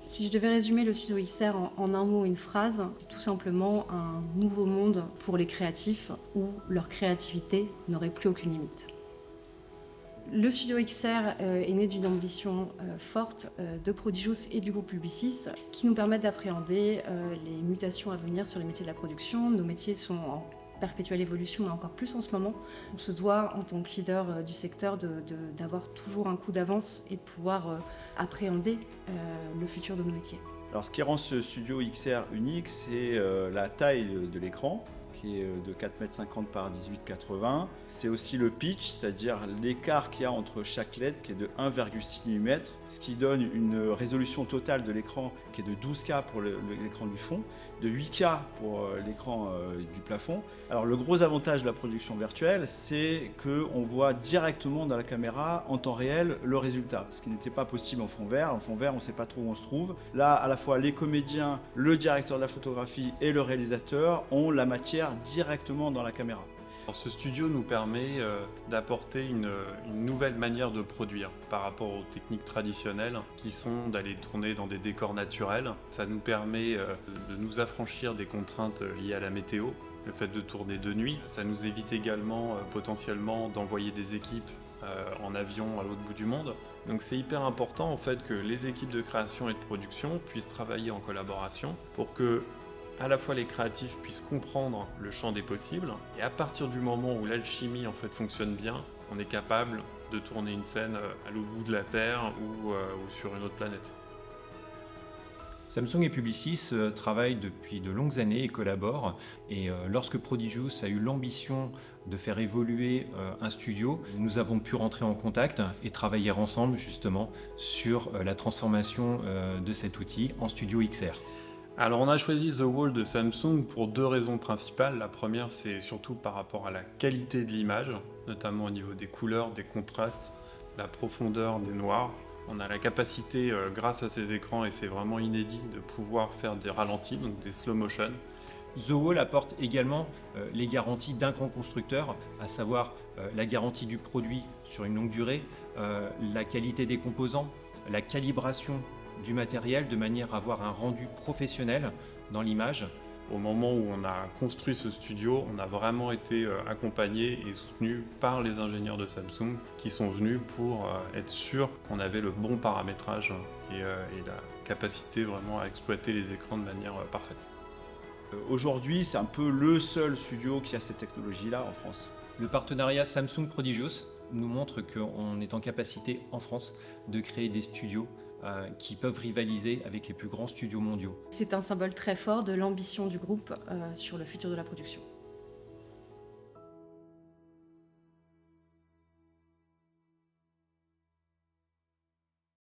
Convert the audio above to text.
Si je devais résumer le studio XR en un mot, une phrase, c'est tout simplement un nouveau monde pour les créatifs où leur créativité n'aurait plus aucune limite. Le studio XR est né d'une ambition forte de Prodigious et du groupe Publicis qui nous permettent d'appréhender les mutations à venir sur les métiers de la production. Nos métiers sont en perpétuelle évolution, mais encore plus en ce moment. On se doit, en tant que leader du secteur, d'avoir toujours un coup d'avance et de pouvoir appréhender le futur de nos métiers. Alors, ce qui rend ce studio XR unique, c'est la taille de l'écran, qui est de 4,50 m par 18,80 m. C'est aussi le pitch, c'est-à-dire l'écart qu'il y a entre chaque LED, qui est de 1,6 mm, ce qui donne une résolution totale de l'écran qui est de 12K pour l'écran du fond, de 8K pour l'écran du plafond. Alors, le gros avantage de la production virtuelle, c'est qu'on voit directement dans la caméra, en temps réel, le résultat, ce qui n'était pas possible en fond vert. En fond vert, on ne sait pas trop où on se trouve. Là, à la fois les comédiens, le directeur de la photographie et le réalisateur ont la matière directement dans la caméra. Alors, ce studio nous permet d'apporter une nouvelle manière de produire par rapport aux techniques traditionnelles qui sont d'aller tourner dans des décors naturels. Ça nous permet de nous affranchir des contraintes liées à la météo, le fait de tourner de nuit. Ça nous évite également potentiellement d'envoyer des équipes en avion à l'autre bout du monde. Donc c'est hyper important en fait que les équipes de création et de production puissent travailler en collaboration pour que à la fois les créatifs puissent comprendre le champ des possibles, et à partir du moment où l'alchimie en fait fonctionne bien, on est capable de tourner une scène à l'autre bout de la Terre ou sur une autre planète. Samsung et Publicis travaillent depuis de longues années et collaborent. Et lorsque Prodigious a eu l'ambition de faire évoluer un studio, nous avons pu rentrer en contact et travailler ensemble justement sur la transformation de cet outil en studio XR. Alors on a choisi The Wall de Samsung pour deux raisons principales. La première, c'est surtout par rapport à la qualité de l'image, notamment au niveau des couleurs, des contrastes, la profondeur des noirs. On a la capacité, grâce à ces écrans, et c'est vraiment inédit, de pouvoir faire des ralentis, donc des slow motion. The Wall apporte également les garanties d'un grand constructeur, à savoir la garantie du produit sur une longue durée, la qualité des composants, la calibration du matériel de manière à avoir un rendu professionnel dans l'image. Au moment où on a construit ce studio, on a vraiment été accompagné et soutenu par les ingénieurs de Samsung qui sont venus pour être sûrs qu'on avait le bon paramétrage et la capacité vraiment à exploiter les écrans de manière parfaite. Aujourd'hui, c'est un peu le seul studio qui a cette technologie-là en France. Le partenariat Samsung Prodigious nous montre qu'on est en capacité en France de créer des studios qui peuvent rivaliser avec les plus grands studios mondiaux. C'est un symbole très fort de l'ambition du groupe sur le futur de la production.